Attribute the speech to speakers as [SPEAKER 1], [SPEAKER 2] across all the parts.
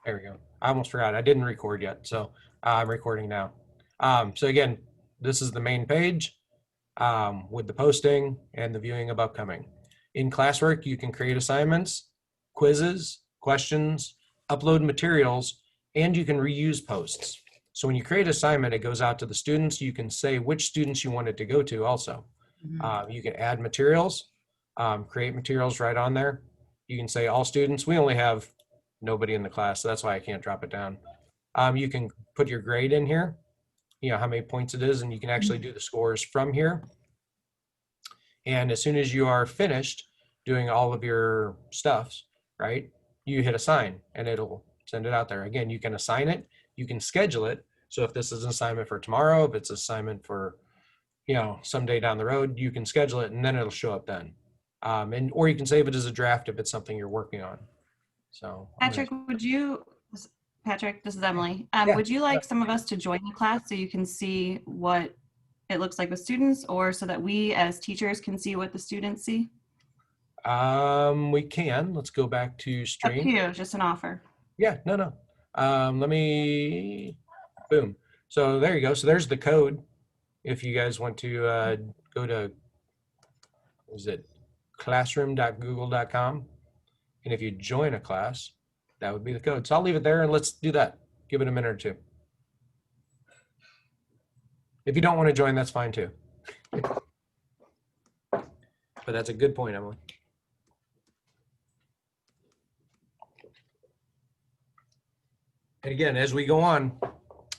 [SPEAKER 1] There we go. I almost forgot. I didn't record yet, so I'm recording now. So again, this is the main page with the posting and the viewing of upcoming. In classwork, you can create assignments, quizzes, questions, upload materials, and you can reuse posts. So when you create an assignment, it goes out to the students. You can say which students you want it to go to also. You can add materials, create materials right on there. You can say all students. We only have nobody in the class, so that's why I can't drop it down. You can put your grade in here, you know, how many points it is, and you can actually do the scores from here. And as soon as you are finished doing all of your stuffs, right, you hit assign and it'll send it out there. Again, you can assign it, you can schedule it. So if this is an assignment for tomorrow, if it's an assignment for, you know, someday down the road, you can schedule it and then it'll show up then. Or you can save it as a draft if it's something you're working on. So
[SPEAKER 2] Patrick, Patrick, this is Emily.
[SPEAKER 1] Yeah.
[SPEAKER 2] Would you like some of us to join the class so you can see what it looks like with students, or so that we as teachers can see what the students see?
[SPEAKER 1] We can. Let's go back to
[SPEAKER 2] Up to
[SPEAKER 1] stream.
[SPEAKER 2] you, just an offer.
[SPEAKER 1] Yeah, no. Let me, boom. So there you go. So there's the code. If you guys want to go to, is it classroom.google.com? And if you join a class, that would be the code. So I'll leave it there and let's do that. Give it a minute or two. If you don't want to join, that's fine too. But that's a good point, Emily. And again, as we go on,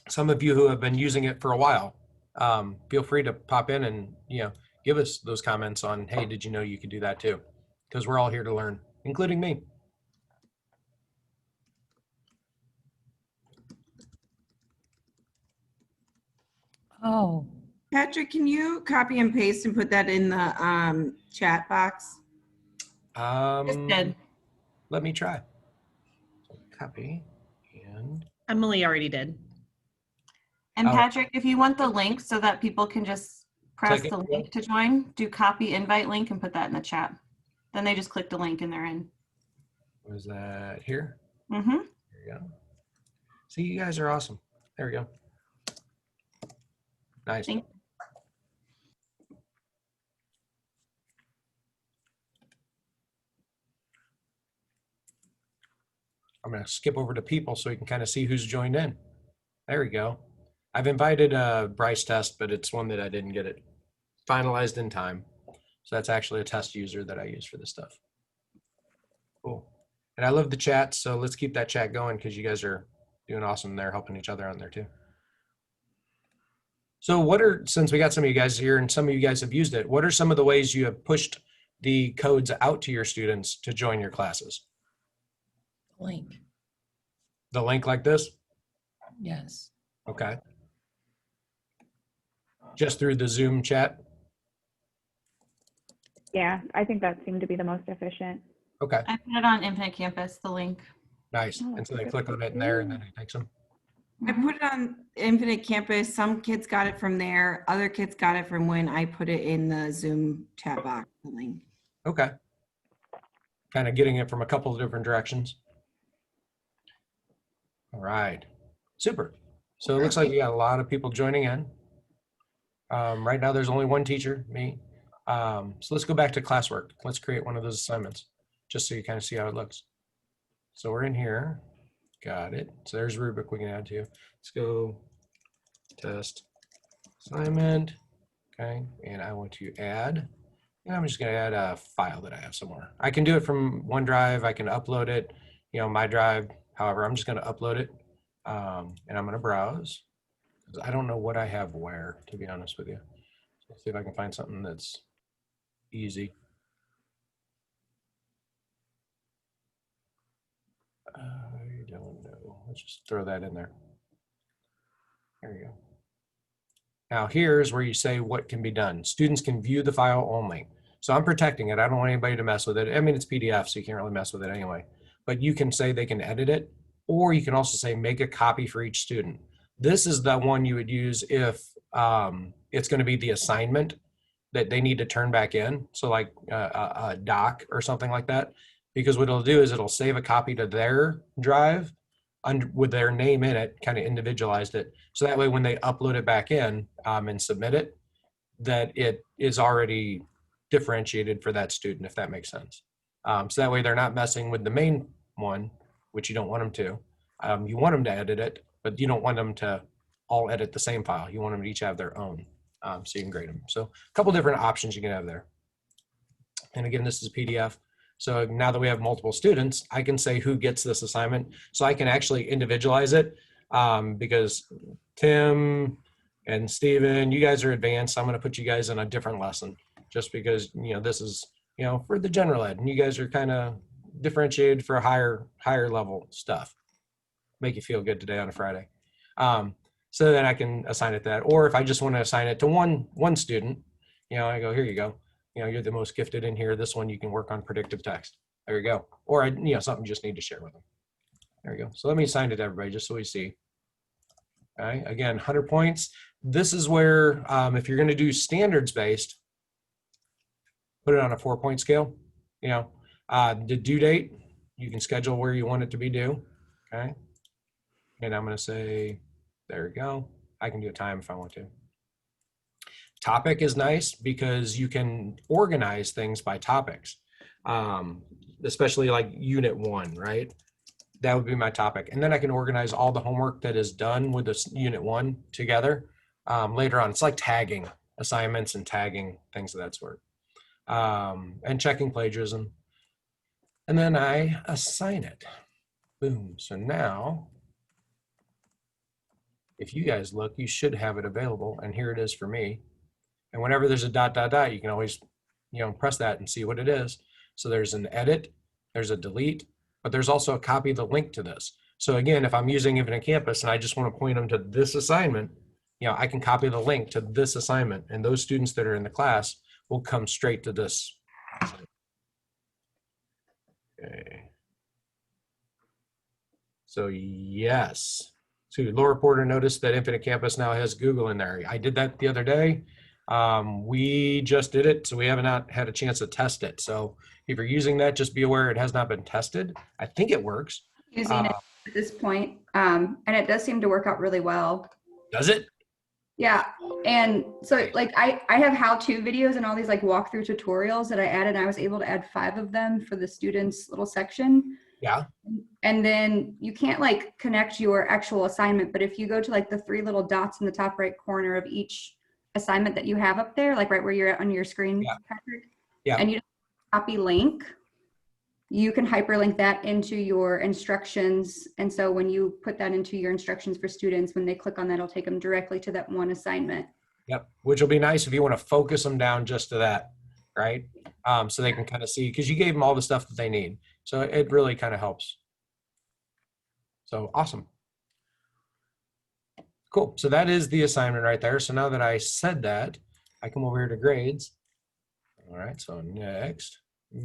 [SPEAKER 1] some of you who have been using it for a while, feel free to pop in and, you know, give us those comments on, hey, did you know you could do that too? Because we're all here to learn, including me.
[SPEAKER 3] Oh,
[SPEAKER 4] Patrick, can you copy and paste and put that in the chat box?
[SPEAKER 2] Just did.
[SPEAKER 1] Let me try. Copy and
[SPEAKER 3] Emily already did.
[SPEAKER 2] And
[SPEAKER 1] Oh.
[SPEAKER 2] Patrick, if you want the link so that people can just press
[SPEAKER 1] Click
[SPEAKER 2] the
[SPEAKER 1] it.
[SPEAKER 2] link to join, do copy invite link and put that in the chat. Then they just click the link and they're in.
[SPEAKER 1] was that here?
[SPEAKER 2] Mm-hmm.
[SPEAKER 1] There you go. See, you guys are awesome. There we go. Nice.
[SPEAKER 2] Thank
[SPEAKER 1] I'm going to skip over to people so we can kind of see who's joined in. There we go. I've invited Bryce Test, but it's one that I didn't get it finalized in time. So that's actually a test user that I use for this stuff. Cool. And I love the chat, so let's keep that chat going because you guys are doing awesome there, helping each other on there too. So what are, since we got some of you guys here and some of you guys have used it, what are some of the ways you have pushed the codes out to your students to join your classes?
[SPEAKER 3] Link.
[SPEAKER 1] The link like this?
[SPEAKER 3] Yes.
[SPEAKER 1] Okay. Just through the Zoom chat?
[SPEAKER 5] Yeah, I think that seemed to be the most efficient.
[SPEAKER 1] Okay,
[SPEAKER 2] I put it on Infinite Campus, the link.
[SPEAKER 1] nice.
[SPEAKER 5] Oh,
[SPEAKER 1] And so they
[SPEAKER 5] good.
[SPEAKER 1] click on it in there and then it takes them.
[SPEAKER 4] I put it on Infinite Campus. Some kids got it from there. Other kids got it from when I put it in the Zoom chat box, the link.
[SPEAKER 1] Okay. Kind of getting it from a couple of different directions. All right, super. So it looks like we got a lot of people joining in. Right now, there's only one teacher, me. So let's go back to classwork. Let's create one of those assignments, just so you kind of see how it looks. So we're in here. Got it. So there's rubric we can add to. Let's go test assignment. Okay, and I want to add. And I'm just going to add a file that I have somewhere. I can do it from OneDrive. I can upload it, you know, my drive. However, I'm just going to upload it, and I'm going to browse. I don't know what I have where, to be honest with you. So let's see if I can find something that's easy. I don't know. Let's just throw that in there. There you go. Now here's where you say what can be done. Students can view the file only. So I'm protecting it. I don't want anybody to mess with it. I mean, it's PDF, so you can't really mess with it anyway. But you can say they can edit it, or you can also say make a copy for each student. This is the one you would use if it's going to be the assignment that they need to turn back in. So like a doc or something like that. Because what it'll do is it'll save a copy to their drive, with their name in it, kind of individualized it. So that way when they upload it back in and submit it, that it is already differentiated for that student, if that makes sense. So that way they're not messing with the main one, which you don't want them to. You want them to edit it, but you don't want them to all edit the same file. You want them to each have their own, so you can grade them. So a couple different options you can have there. And again, this is a PDF. So now that we have multiple students, I can say who gets this assignment. So I can actually individualize it because Tim and Steven, you guys are advanced. I'm going to put you guys in a different lesson just because, this is, for the general ed, and you guys are kind of differentiated for higher level stuff. Make you feel good today on a Friday. So then I can assign it that, or if I just want to assign it to one student, I go, here you go. You're the most gifted in here. This one you can work on predictive text. There you go. Or something you just need to share with them. There you go. So let me assign it to everybody just so we see. Okay. Again, 100 points. This is where if you're going to do standards based, put it on a 4-point scale. The due date, you can schedule where you want it to be due. Okay. And I'm going to say, there you go. I can do a time if I want to. Topic is nice because you can organize things by topics, especially like unit 1, right? That would be my topic. And then I can organize all the homework that is done with this unit 1 together later on. It's like tagging assignments and tagging things of that sort, and checking plagiarism. And then I assign it. Boom. So now, if you guys look, you should have it available. And here it is for me. And whenever there's a ... you can always, press that and see what it is. So there's an edit, there's a delete, but there's also a copy of the link to this. So again, if I'm using Infinite Campus and I just want to point them to this assignment, I can copy the link to this assignment, and those students that are in the class will come straight to this. Okay. So yes. So Laura Porter noticed that Infinite Campus now has Google in there. I did that the other day. We just did it, so we have not had a chance to test it. So if you're using that, just be aware it has not been tested. I think it works.
[SPEAKER 2] Using it at this point, and it does seem to work out really well.
[SPEAKER 1] Does it?
[SPEAKER 2] Yeah, and so like I have how-to videos and all these like walkthrough tutorials that I added. And I was able to add 5 of them for the students' little section.
[SPEAKER 1] Yeah.
[SPEAKER 2] And then you can't like connect your actual assignment, but if you go to like the 3 little dots in the top right corner of each assignment that you have up there, like right where you're at on your screen,
[SPEAKER 1] Yeah.
[SPEAKER 2] Patrick,
[SPEAKER 1] Yeah.
[SPEAKER 2] and you copy link, you can hyperlink that into your instructions. And so when you put that into your instructions for students, when they click on that, it'll take them directly to that one assignment.
[SPEAKER 1] Yep. Which will be nice if you want to focus them down just to that, right? So they can kind of see, because you gave them all the stuff that they need. So it really kind of helps. So awesome. Cool. So that is the assignment right there. So now that I said that, I come over here to grades. All right. So next,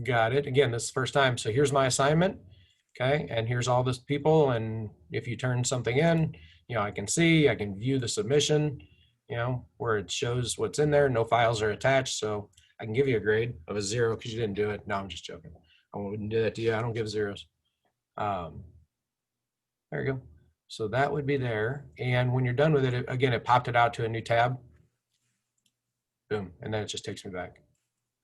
[SPEAKER 1] got it. Again, this is the first time. So here's my assignment. Okay. And here's all this people. And if you turn something in, I can see, I can view the submission, where it shows what's in there. No files are attached. So I can give you a grade of a 0 because you didn't do it. No, I'm just joking. I wouldn't do that to you. I don't give zeros. There you go. So that would be there. And when you're done with it, again, it popped it out to a new tab. Boom. And then it just takes me back.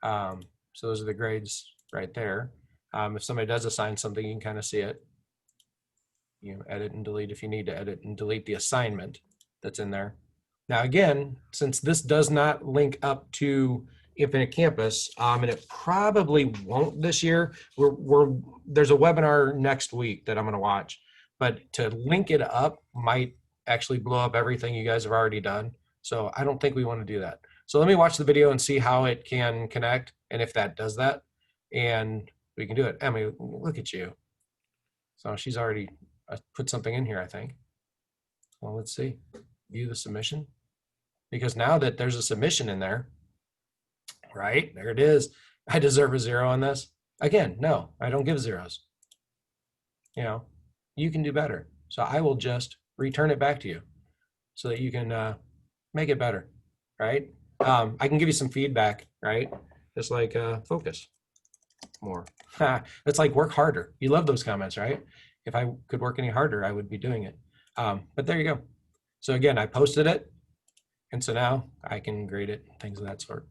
[SPEAKER 1] So those are the grades right there. If somebody does assign something, you can kind of see it. Edit and delete if you need to edit and delete the assignment that's in there. Now, again, since this does not link up to Infinite Campus, and it probably won't this year, there's a webinar next week that I'm going to watch. But to link it up might actually blow up everything you guys have already done. So I don't think we want to do that. So let me watch the video and see how it can connect and if that does that. And we can do it. Emily, look at you. So she's already put something in here, I think. Well, let's see. View the submission. Because now that there's a submission in there, right? There it is. I deserve a 0 on this. Again, no, I don't give zeros. You can do better. So I will just return it back to you so that you can make it better, right? I can give you some feedback, right? Just like focus more. It's like work harder. You love those comments, right? if I could work any harder, I would be doing it. But there you go. So again, I posted it. And so now I can grade it, things of that sort.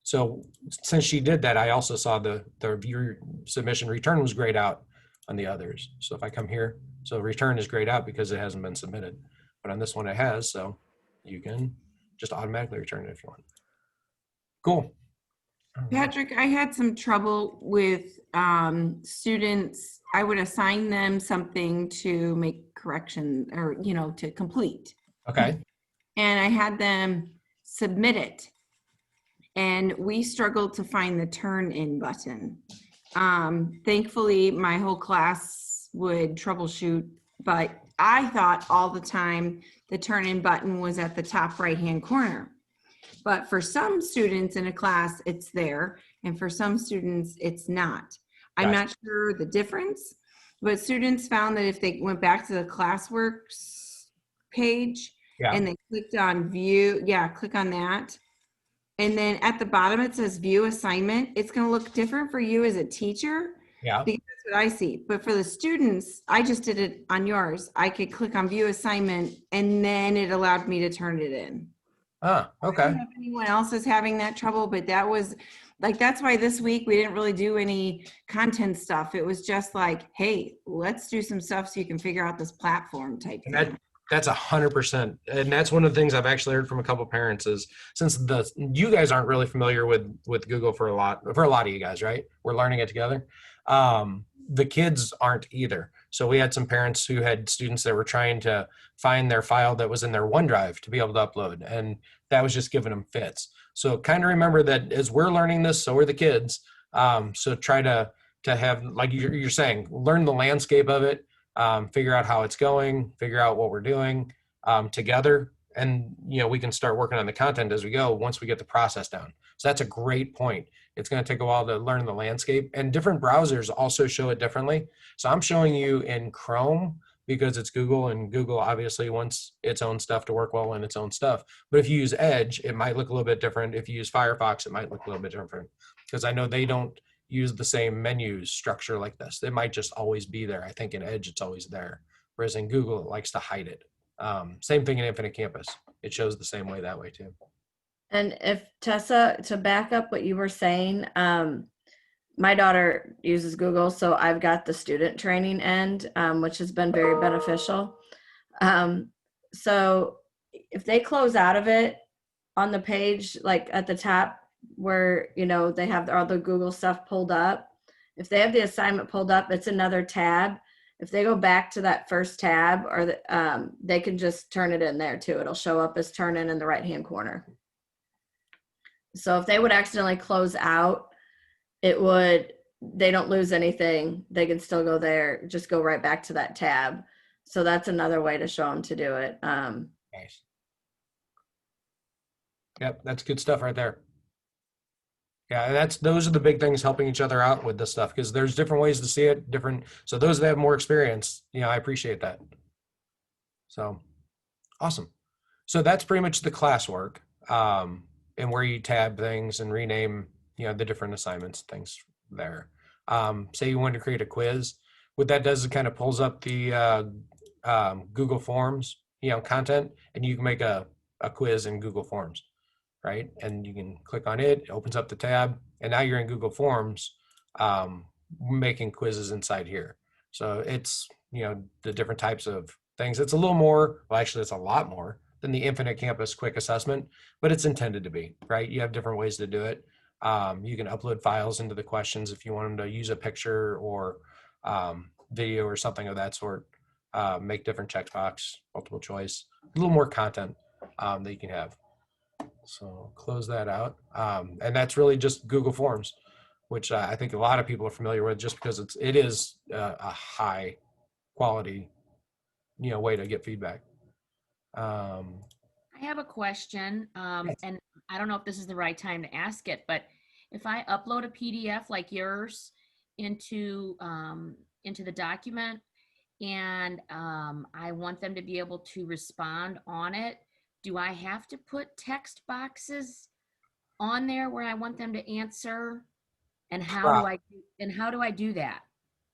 [SPEAKER 1] So since she did that, I also saw the viewer submission return was grayed out on the others. So if I come here, so return is grayed out because it hasn't been submitted. But on this one it has, so you can just automatically return it if you want. Cool. All right.
[SPEAKER 4] Patrick, I had some trouble with students. I would assign them something to make correction or, to complete.
[SPEAKER 1] Okay.
[SPEAKER 4] And I had them submit it. And we struggled to find the turn in button. Thankfully, my whole class would troubleshoot, but I thought all the time the turn in button was at the top right-hand corner. But for some students in a class, it's there. And for some students, it's not. I'm
[SPEAKER 1] Gotcha.
[SPEAKER 4] not sure the difference, but students found that if they went back to the ClassWorks page,
[SPEAKER 1] Yeah.
[SPEAKER 4] and they clicked on view, click on that. And then at the bottom, it says view assignment. It's going to look different for you as a teacher.
[SPEAKER 1] Yeah.
[SPEAKER 4] Because that's what I see. But for the students, I just did it on yours. I could click on view assignment and then it allowed me to turn it in.
[SPEAKER 1] Ah,
[SPEAKER 4] I
[SPEAKER 1] okay.
[SPEAKER 4] don't know if anyone else is having that trouble, but that was like, that's why this week we didn't really do any content stuff. It was just like, hey, let's do some stuff so you can figure out this platform type
[SPEAKER 1] And
[SPEAKER 4] thing.
[SPEAKER 1] that's 100%. And that's one of the things I've actually heard from a couple of parents is since you guys aren't really familiar with Google for a lot of you guys, right? We're learning it together. The kids aren't either. So we had some parents who had students that were trying to find their file that was in their OneDrive to be able to upload. And that was just giving them fits. So kind of remember that as we're learning this, so are the kids. So try to have, like you're saying, learn the landscape of it. Figure out how it's going, figure out what we're doing together. And, we can start working on the content as we go once we get the process down. So that's a great point. It's going to take a while to learn the landscape, and different browsers also show it differently. So I'm showing you in Chrome because it's Google, and Google obviously wants its own stuff to work well in its own stuff. But if you use Edge, it might look a little bit different. If you use Firefox, it might look a little bit different because I know they don't use the same menus structure like this. It might just always be there. I think in Edge, it's always there. Whereas in Google, it likes to hide it. Same thing in Infinite Campus. It shows the same way that way too.
[SPEAKER 6] And if Tessa, to back up what you were saying, my daughter uses Google, so I've got the student training end, which has been very beneficial. So if they close out of it on the page, like at the top where, they have all the Google stuff pulled up, if they have the assignment pulled up, it's another tab. If they go back to that first tab, or they can just turn it in there too. It'll show up as turn in the right-hand corner. So if they would accidentally close out, they don't lose anything. They can still go there, just go right back to that tab. So that's another way to show them to do it.
[SPEAKER 1] Nice. Yep, that's good stuff right there. Yeah, those are the big things helping each other out with this stuff because there's different ways to see it, so those that have more experience, I appreciate that. So awesome. So that's pretty much the classwork, and where you tab things and rename, the different assignments, things there. Say you wanted to create a quiz. What that does is it kind of pulls up the Google Forms, content, and you can make a quiz in Google Forms. Right? And you can click on it, it opens up the tab, and now you're in Google Forms making quizzes inside here. So it's, the different types of things. It's a little more, well, actually, it's a lot more than the Infinite Campus quick assessment, but it's intended to be, right? You have different ways to do it. You can upload files into the questions if you want them to use a picture or video or something of that sort. Make different checkbox, multiple choice, a little more content that you can have. So close that out. And that's really just Google Forms, which I think a lot of people are familiar with just because it is a high quality, way to get feedback.
[SPEAKER 7] I have a question, and I don't know if this is the right time to ask it, but if I upload a PDF like yours into the document and I want them to be able to respond on it, do I have to put text boxes on there where I want them to answer? And how do I do that?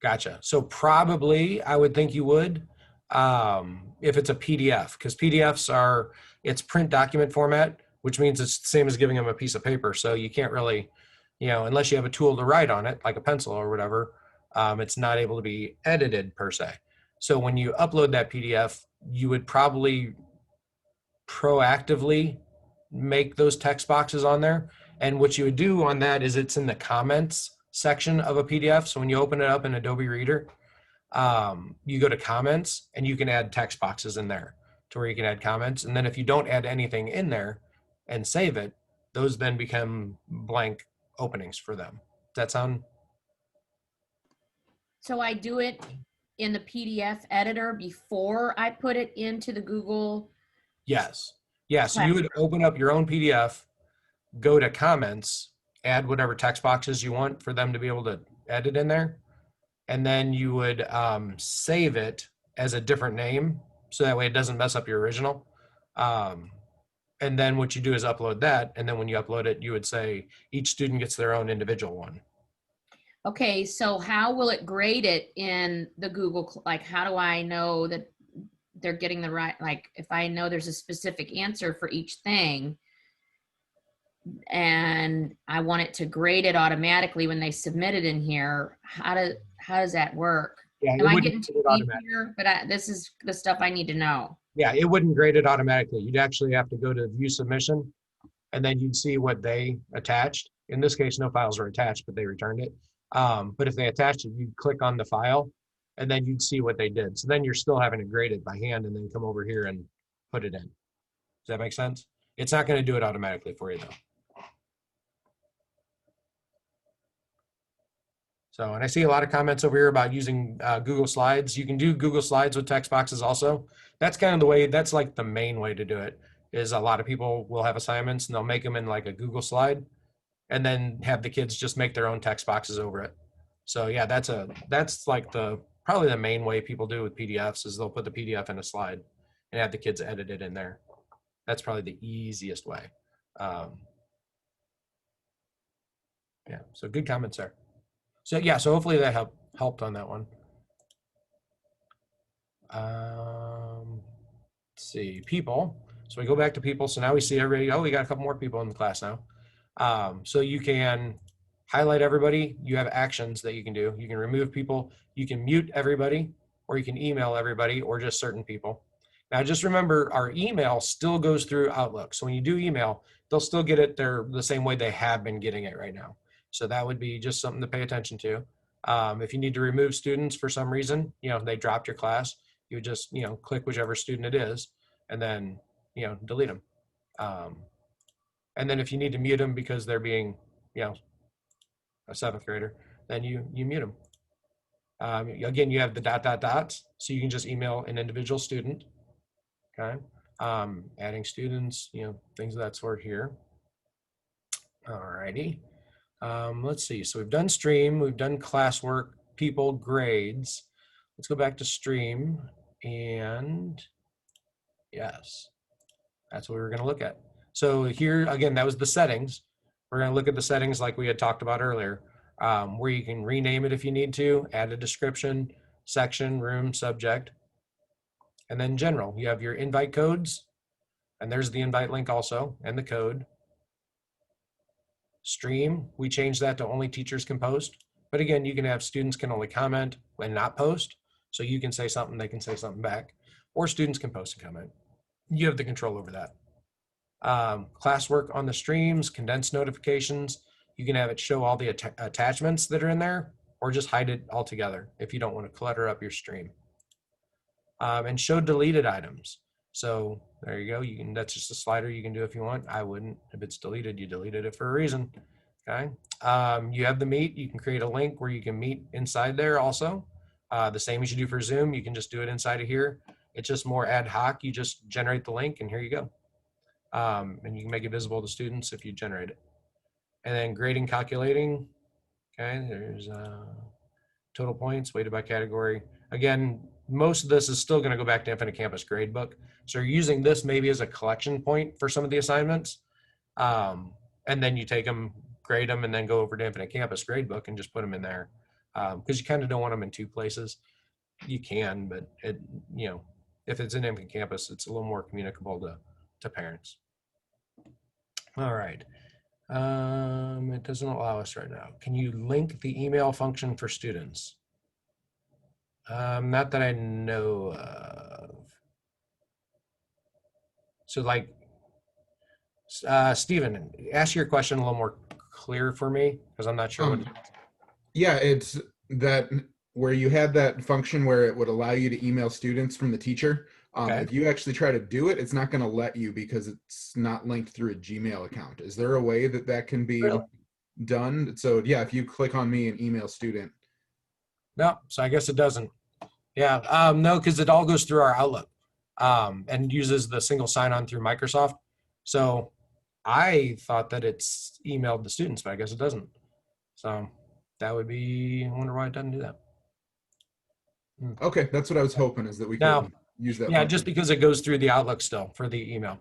[SPEAKER 1] Gotcha. So probably I would think you would, if it's a PDF, because PDFs are, it's print document format, which means it's the same as giving them a piece of paper. So you can't really, unless you have a tool to write on it, like a pencil or whatever, it's not able to be edited per se. So when you upload that PDF, you would probably proactively make those text boxes on there. And what you would do on that is it's in the comments section of a PDF. So when you open it up in Adobe Reader, you go to comments and you can add text boxes in there to where you can add comments. And then if you don't add anything in there and save it, those then become blank openings for them. Does that sound?
[SPEAKER 7] So I do it in the PDF editor before I put it into the Google.
[SPEAKER 1] Yes. Yeah. So you would open up your own PDF, go to comments, add whatever text boxes you want for them to be able to edit in there. And then you would save it as a different name. So that way it doesn't mess up your original. And then what you do is upload that. And then when you upload it, you would say each student gets their own individual one.
[SPEAKER 7] Okay, so how will it grade it in the Google? Like, how do I know that they're getting the right, like, if I know there's a specific answer for each thing and I want it to grade it automatically when they submit it in here, how does that work?
[SPEAKER 1] Yeah,
[SPEAKER 7] Am I getting too deep here? But this is the stuff I need to know.
[SPEAKER 1] Yeah, it wouldn't grade it automatically. You'd actually have to go to view submission and then you'd see what they attached. In this case, no files were attached, but they returned it. But if they attached it, you'd click on the file and then you'd see what they did. So then you're still having to grade it by hand and then come over here and put it in. Does that make sense? It's not going to do it automatically for you though. So, and I see a lot of comments over here about using Google Slides. You can do Google Slides with text boxes also. That's kind of the way, that's like the main way to do it, is a lot of people will have assignments and they'll make them in like a Google slide and then have the kids just make their own text boxes over it. So yeah, that's like probably the main way people do with PDFs is they'll put the PDF in a slide and have the kids edit it in there. That's probably the easiest way. Yeah, so good comments there. So yeah, so hopefully that helped on that one. Let's see, people. So we go back to people. So now we see everybody. Oh, we got a couple more people in the class now. So you can highlight everybody. You have actions that you can do. You can remove people. You can mute everybody, or you can email everybody, or just certain people. Now just remember, our email still goes through Outlook. So when you do email, they'll still get it there the same way they have been getting it right now. So that would be just something to pay attention to. If you need to remove students for some reason, they dropped your class, you would just, click whichever student it is and then, delete them. And then if you need to mute them because they're being, a 7th grader, then you mute them. Again, you have the ... so you can just email an individual student. Okay. Adding students, things of that sort here. All righty. Let's see. So we've done stream, we've done classwork, people, grades. Let's go back to stream and yes, that's what we're going to look at. So here again, that was the settings. We're going to look at the settings like we had talked about earlier, where you can rename it if you need to, add a description, section, room, subject, and then general. You have your invite codes, and there's the invite link also, and the code. Stream, we changed that to only teachers can post. But again, you can have students can only comment and not post. So you can say something, they can say something back, or students can post and comment. You have the control over that. Classwork on the streams, condensed notifications. You can have it show all the attachments that are in there, or just hide it altogether if you don't want to clutter up your stream. And show deleted items. So there you go. That's just a slider you can do if you want. I wouldn't. If it's deleted, you deleted it for a reason. Okay. You have the meet. You can create a link where you can meet inside there also. The same as you do for Zoom. You can just do it inside of here. It's just more ad hoc. You just generate the link and here you go. And you can make it visible to students if you generate it. And then grading, calculating. Okay. There's total points weighted by category. Again, most of this is still going to go back to Infinite Campus Gradebook. So you're using this maybe as a collection point for some of the assignments. And then you take them, grade them, and then go over to Infinite Campus Gradebook and just put them in there. because you kind of don't want them in two places. You can, but if it's an empty campus, it's a little more communicable to parents. All right. It doesn't allow us right now. Can you link the email function for students? Not that I know of. So like, Stephen, ask your question a little more clear for me, because I'm not sure what.
[SPEAKER 8] Yeah, it's that where you had that function where it would allow you to email students from the teacher.
[SPEAKER 1] Okay.
[SPEAKER 8] If you actually try to do it, it's not going to let you because it's not linked through a Gmail account. Is there a way that that can be done? So yeah, if you click on me and email student.
[SPEAKER 1] No, so I guess it doesn't. Yeah, no, because it all goes through our Outlook and uses the single sign-on through Microsoft. So I thought that it's emailed the students, but I guess it doesn't. So that would be, I wonder why it doesn't do that.
[SPEAKER 8] Okay, that's what I was hoping, is that we
[SPEAKER 1] No.
[SPEAKER 8] could use that.
[SPEAKER 1] Yeah,
[SPEAKER 8] function.
[SPEAKER 1] just because it goes through the Outlook still for the email.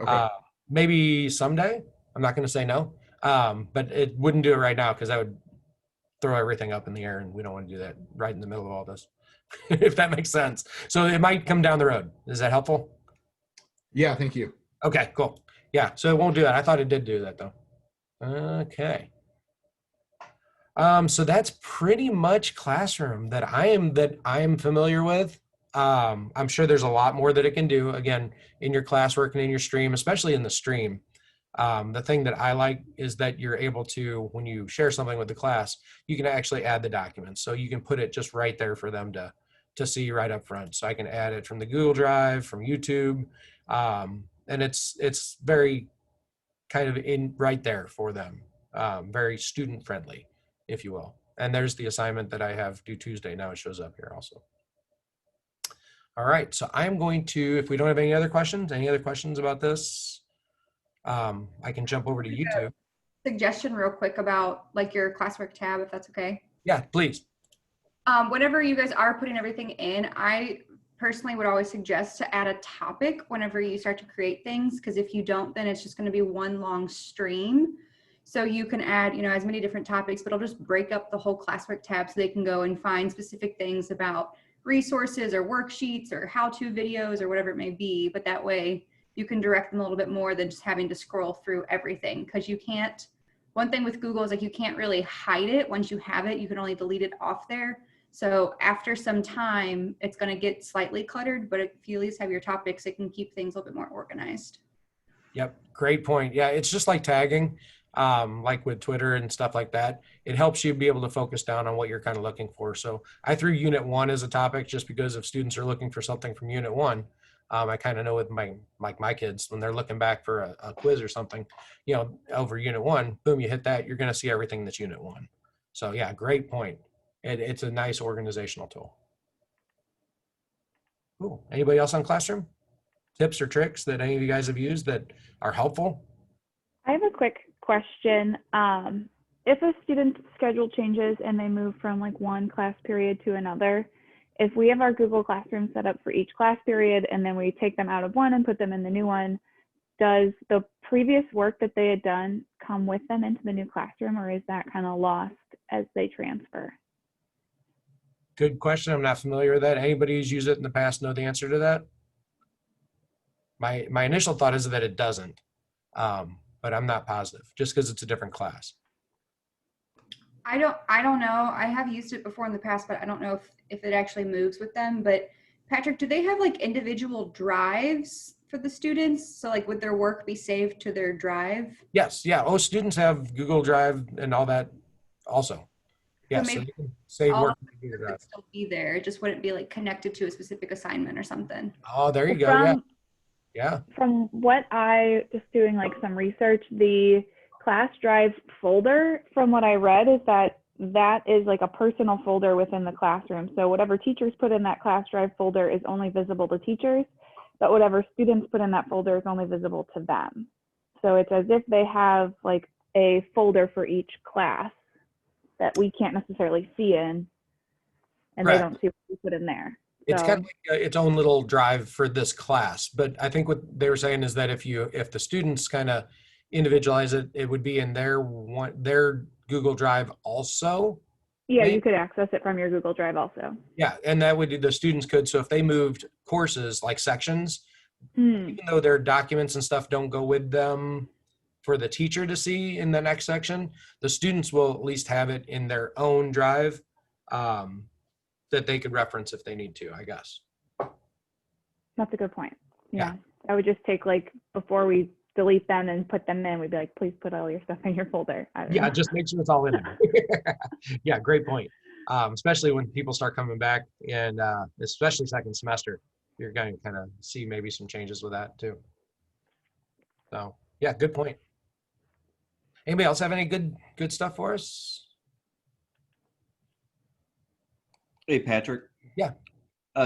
[SPEAKER 8] Okay.
[SPEAKER 1] Maybe someday. I'm not going to say no, but it wouldn't do it right now because that would throw everything up in the air, and we don't want to do that right in the middle of all this, if that makes sense. So it might come down the road. Is that helpful?
[SPEAKER 8] Yeah, thank you.
[SPEAKER 1] Okay, cool. Yeah, so it won't do that. I thought it did do that though. Okay. So that's pretty much Classroom that I am familiar with. I'm sure there's a lot more that it can do, again, in your classwork and in your stream, especially in the stream. The thing that I like is that you're able to, when you share something with the class, you can actually add the documents. So you can put it just right there for them to see right up front. So I can add it from the Google Drive, from YouTube, and it's very kind of in right there for them, very student friendly, if you will. And there's the assignment that I have due Tuesday. Now it shows up here also. All right, so I'm going to, if we don't have any other questions about this, I can jump over to YouTube.
[SPEAKER 2] Suggestion real quick about like your classwork tab, if that's okay.
[SPEAKER 1] Yeah, please.
[SPEAKER 2] Whenever you guys are putting everything in, I personally would always suggest to add a topic whenever you start to create things, because if you don't, then it's just going to be one long stream. So you can add, as many different topics, but I'll just break up the whole classwork tab so they can go and find specific things about resources or worksheets or how-to videos or whatever it may be. But that way you can direct them a little bit more than just having to scroll through everything, because you can't, one thing with Google is like you can't really hide it. Once you have it, you can only delete it off there. So after some time, it's going to get slightly cluttered, but if you at least have your topics, it can keep things a little bit more organized.
[SPEAKER 1] Yep, great point. Yeah, it's just like tagging, like with Twitter and stuff like that. It helps you be able to focus down on what you're kind of looking for. So I threw Unit 1 as a topic just because if students are looking for something from Unit 1, I kind of know with my kids, when they're looking back for a quiz or something, over Unit 1, boom, you hit that, you're going to see everything that's Unit 1. So yeah, great point. It's a nice organizational tool. Cool. Anybody else on Classroom? Tips or tricks that any of you guys have used that are helpful?
[SPEAKER 5] I have a quick question. If a student's schedule changes and they move from like one class period to another, if we have our Google Classroom set up for each class period and then we take them out of one and put them in the new one, does the previous work that they had done come with them into the new classroom, or is that kind of lost as they transfer?
[SPEAKER 1] Good question. I'm not familiar with that. Anybody who's used it in the past know the answer to that? My initial thought is that it doesn't, but I'm not positive just because it's a different class.
[SPEAKER 2] I don't know. I have used it before in the past, but I don't know if it actually moves with them. But Patrick, do they have like individual drives for the students? So like would their work be saved to their drive?
[SPEAKER 1] Yes. Yeah. Oh, students have Google Drive and all that also. Yes. So
[SPEAKER 2] maybe
[SPEAKER 1] they can save
[SPEAKER 2] all
[SPEAKER 1] work.
[SPEAKER 2] of
[SPEAKER 1] in Google
[SPEAKER 2] It
[SPEAKER 1] Drive.
[SPEAKER 2] would still be there. It just wouldn't be like connected to a specific assignment or something.
[SPEAKER 1] Oh, there you go. Yeah. Yeah.
[SPEAKER 5] From what I, just doing like some research, the class drive folder, from what I read, is that is like a personal folder within the classroom. So whatever teachers put in that class drive folder is only visible to teachers, but whatever students put in that folder is only visible to them. So it's as if they have like a folder for each class that we can't necessarily see in, and
[SPEAKER 1] Correct.
[SPEAKER 5] they don't see what we put in there.
[SPEAKER 1] It's
[SPEAKER 5] So-
[SPEAKER 1] kind of like its own little drive for this class. But I think what they were saying is that if the students kind of individualize it, it would be in their Google Drive also.
[SPEAKER 5] Yeah,
[SPEAKER 1] Maybe-
[SPEAKER 5] you could access it from your Google Drive also.
[SPEAKER 1] Yeah, and that would, the students could, so if they moved courses like sections,
[SPEAKER 5] Hmm.
[SPEAKER 1] even though their documents and stuff don't go with them for the teacher to see in the next section, the students will at least have it in their own drive that they could reference if they need to, I guess.
[SPEAKER 5] That's a good point.
[SPEAKER 1] Yeah.
[SPEAKER 5] Yeah. I would just take like, before we delete them and put them in, we'd be like, please put all your stuff in your folder. I don't
[SPEAKER 1] Yeah,
[SPEAKER 5] know.
[SPEAKER 1] just make sure it's all in there. Yeah, great point. Especially when people start coming back, and especially second semester, you're going to kind of see maybe some changes with that too. So yeah, good point. Anybody else have any good stuff for us?
[SPEAKER 9] Hey, Patrick.
[SPEAKER 1] Yeah.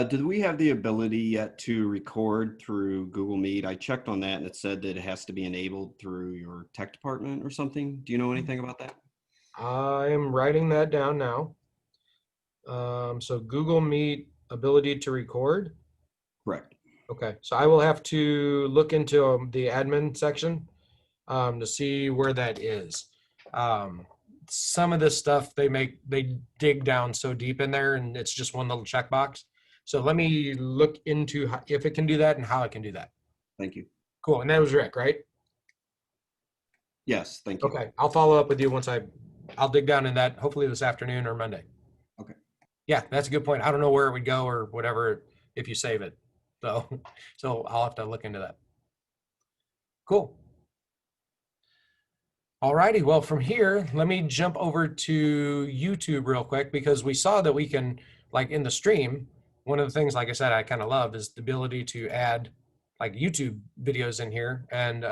[SPEAKER 9] Did we have the ability yet to record through Google Meet? I checked on that and it said that it has to be enabled through your tech department or something. Do you know anything about that?
[SPEAKER 1] I'm writing that down now. So Google Meet ability to record.
[SPEAKER 9] Correct.
[SPEAKER 1] Okay, so I will have to look into the admin section to see where that is. Some of this stuff they dig down so deep in there, and it's just one little checkbox. So let me look into if it can do that and how it can do that.
[SPEAKER 9] Thank you.
[SPEAKER 1] Cool, and that was Rick, right?
[SPEAKER 9] Yes, thank you.
[SPEAKER 1] Okay, I'll follow up with you once I'll dig down in that, hopefully this afternoon or Monday.
[SPEAKER 9] Okay.
[SPEAKER 1] Yeah, that's a good point. I don't know where it would go or whatever if you save it. So I'll have to look into that. Cool. All righty, well, from here, let me jump over to YouTube real quick, because we saw that we can, like in the stream, one of the things, like I said, I kind of love is the ability to add like YouTube videos in here. And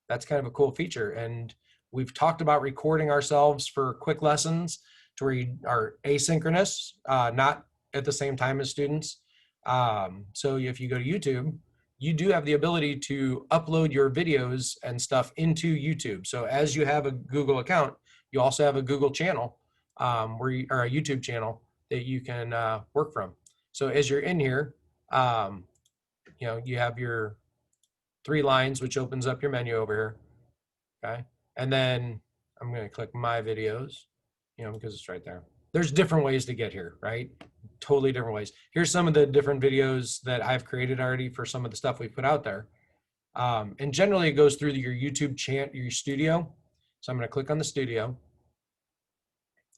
[SPEAKER 1] that's kind of a cool feature. And we've talked about recording ourselves for quick lessons to where you are asynchronous, not at the same time as students. So if you go to YouTube, you do have the ability to upload your videos and stuff into YouTube. So as you have a Google account, you also have a Google channel or a YouTube channel that you can work from. So as you're in here, you have your 3 lines, which opens up your menu over here. Okay. And then I'm going to click my videos, because it's right there. There's different ways to get here, right? Totally different ways. Here's some of the different videos that I've created already for some of the stuff we put out there. And generally it goes through your YouTube channel, your studio. So I'm going to click on the studio.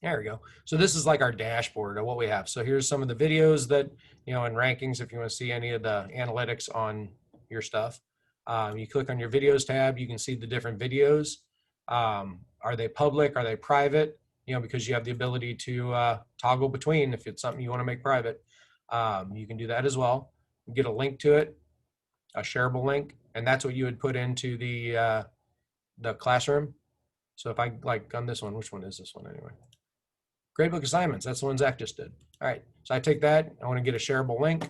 [SPEAKER 1] There we go. So this is like our dashboard of what we have. So here's some of the videos that, and rankings, if you want to see any of the analytics on your stuff. You click on your videos tab, you can see the different videos. Are they public? Are they private? Because you have the ability to toggle between if it's something you want to make private. You can do that as well. You get a link to it, a shareable link, and that's what you would put into the classroom. So if I like on this one, which one is this one anyway? Gradebook assignments, that's the one Zach just did. All right, so I take that, I want to get a shareable link.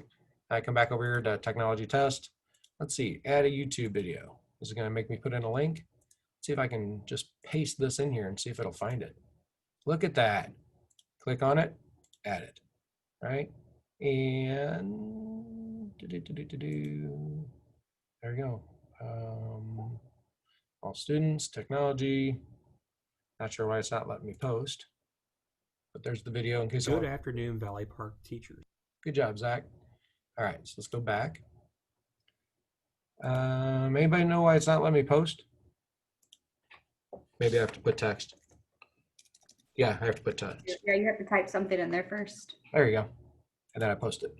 [SPEAKER 1] I come back over here to technology test. Let's see, add a YouTube video. Is it going to make me put in a link? Let's see if I can just paste this in here and see if it'll find it. Look at that. Click on it, add it, right? And there we go. All students, technology. Not sure why it's not letting me post, but there's the video in case.
[SPEAKER 10] Good afternoon, Valley Park teachers.
[SPEAKER 1] Good job, Zach. All right, so let's go back. Anybody know why it's not letting me post? Maybe I have to put text. Yeah, I have to put text.
[SPEAKER 2] Yeah, you have to type something in there first.
[SPEAKER 1] There you go. And then I post it.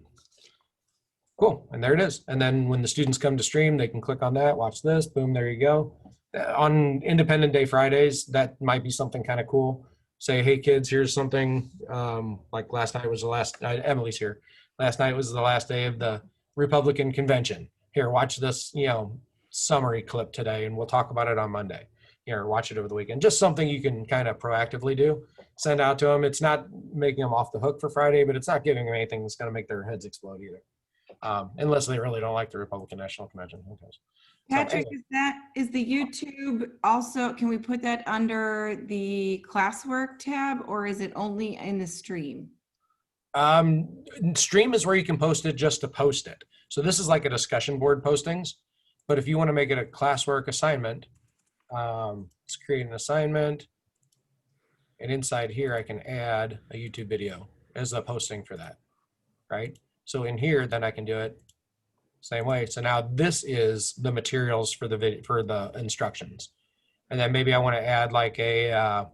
[SPEAKER 1] Cool, and there it is. And then when the students come to stream, they can click on that, watch this, boom, there you go. On Independent Day Fridays, that might be something kind of cool. Say, hey kids, here's something, like last night was the last, Emily's here. Last night was the last day of the Republican convention. Here, watch this, summary clip today, and we'll talk about it on Monday. Here, watch it over the weekend. Just something you can kind of proactively do. Send out to them. It's not making them off the hook for Friday, but it's not giving them anything that's going to make their heads explode either. Unless they really don't like the Republican National Convention. Who knows?
[SPEAKER 4] Patrick, is the YouTube also, can we put that under the classwork tab, or is it only in the stream?
[SPEAKER 1] Stream is where you can post it just to post it. So this is like a discussion board postings, but if you want to make it a classwork assignment, let's create an assignment. And inside here, I can add a YouTube video as a posting for that, right? So in here, then I can do it same way. So now this is the materials for the video, for the instructions. And then maybe I want to add like a,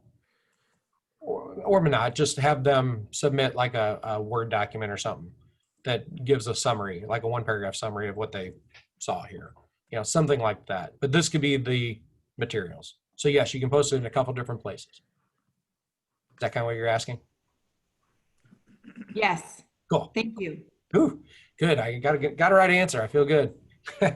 [SPEAKER 1] or not, just have them submit like a Word document or something that gives a summary, like a 1-paragraph summary of what they saw here, you know, something like that. But this could be the materials. So yes, you can post it in a couple different places. Is that kind of what you're asking?
[SPEAKER 4] Yes,
[SPEAKER 1] Cool.
[SPEAKER 4] thank you.
[SPEAKER 1] Ooh, good. I got a right answer. I feel good. All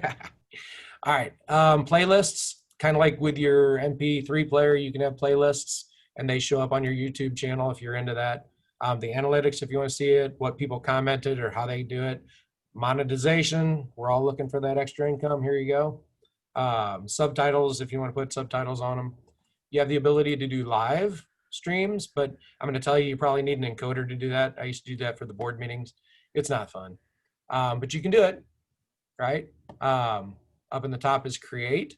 [SPEAKER 1] right. Playlists, kind of like with your MP3 player, you can have playlists and they show up on your YouTube channel if you're into that. The analytics, if you want to see it, what people commented or how they do it. Monetization, we're all looking for that extra income. Here you go. Subtitles, if you want to put subtitles on them. You have the ability to do live streams, but I'm going to tell you, you probably need an encoder to do that. I used to do that for the board meetings. It's not fun, but you can do it, right? Up in the top is create.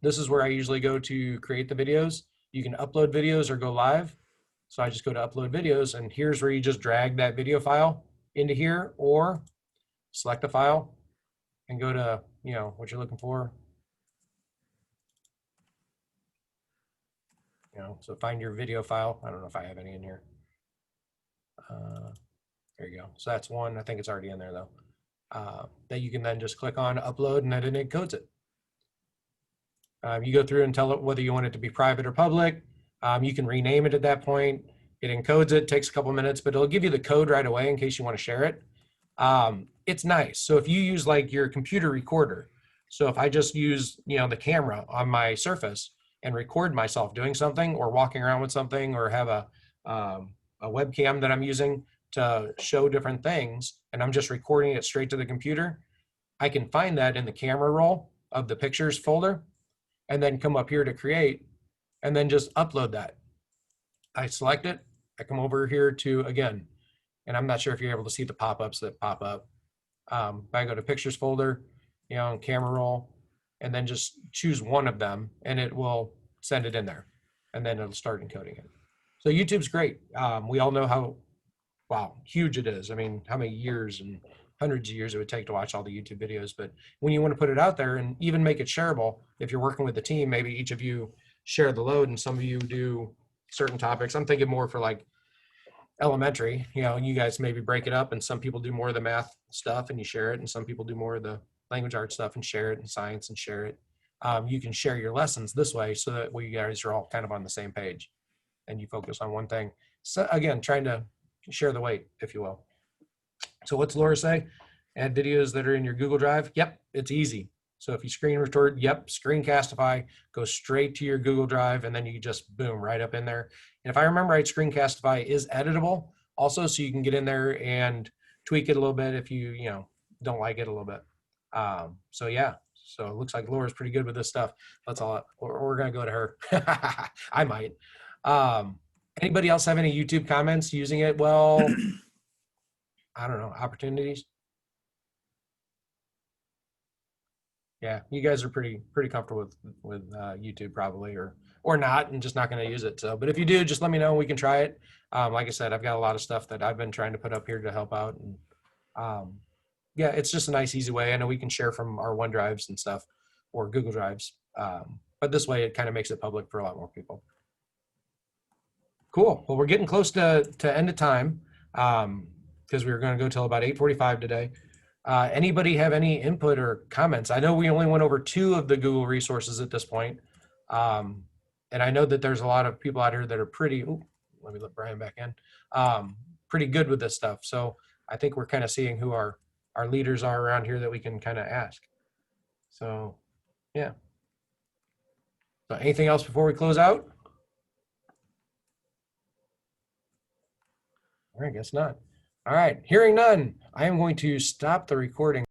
[SPEAKER 1] This is where I usually go to create the videos. You can upload videos or go live. So I just go to upload videos, and here's where you just drag that video file into here, or select a file and go to, you know, what you're looking for. You know, so find your video file. I don't know if I have any in here. There you go. So that's one. I think it's already in there though. That you can then just click on upload, and then it encodes it. You go through and tell it whether you want it to be private or public. You can rename it at that point. It encodes it, takes a couple minutes, but it'll give you the code right away in case you want to share it. It's nice. So if you use like your computer recorder, so if I just use, you know, the camera on my Surface and record myself doing something or walking around with something, or have a webcam that I'm using to show different things, and I'm just recording it straight to the computer, I can find that in the camera roll of the pictures folder, and then come up here to create, and then just upload that. I select it, I come over here to, again, and I'm not sure if you're able to see the pop-ups that pop up. I go to pictures folder, you know, camera roll, and then just choose one of them, and it will send it in there, and then it'll start encoding it. So YouTube's great. We all know how, wow, huge it is. I mean, how many years and hundreds of years it would take to watch all the YouTube videos. But when you want to put it out there and even make it shareable, if you're working with the team, maybe each of you share the load and some of you do certain topics. I'm thinking more for like elementary, you know, you guys maybe break it up, and some people do more of the math stuff and you share it, and some people do more of the language arts stuff and share it, and science and share it. You can share your lessons this way so that we guys are all kind of on the same page and you focus on one thing. So again, trying to share the weight, if you will. So what's Laura say? Add videos that are in your Google Drive. Yep, it's easy. So if you screen record, yep, Screencastify, go straight to your Google Drive, and then you just boom right up in there. And if I remember right, Screencastify is editable also, so you can get in there and tweak it a little bit if you know, don't like it a little bit. So yeah, so it looks like Laura's pretty good with this stuff. That's all. We're gonna go to her. I might. Anybody else have any YouTube comments using it? Well, I don't know, opportunities. Yeah, you guys are pretty comfortable with YouTube probably, or not, and just not going to use it. So, but if you do, just let me know. We can try it. Like I said, I've got a lot of stuff that I've been trying to put up here to help out, and yeah, it's just a nice, easy way. I know we can share from our OneDrives and stuff, or Google Drives, but this way it kind of makes it public for a lot more people. Cool. Well, we're getting close to end of time because we were going to go till about 8:45 today. Anybody have any input or comments? I know we only went over 2 of the Google resources at this point. And I know that there's a lot of people out here that are pretty, ooh, let me let Brian back in, pretty good with this stuff. So I think we're kind of seeing who our leaders are around here that we can kind of ask. So, yeah. So anything else before we close out? All right, guess not. All right, hearing none, I am going to stop the recording.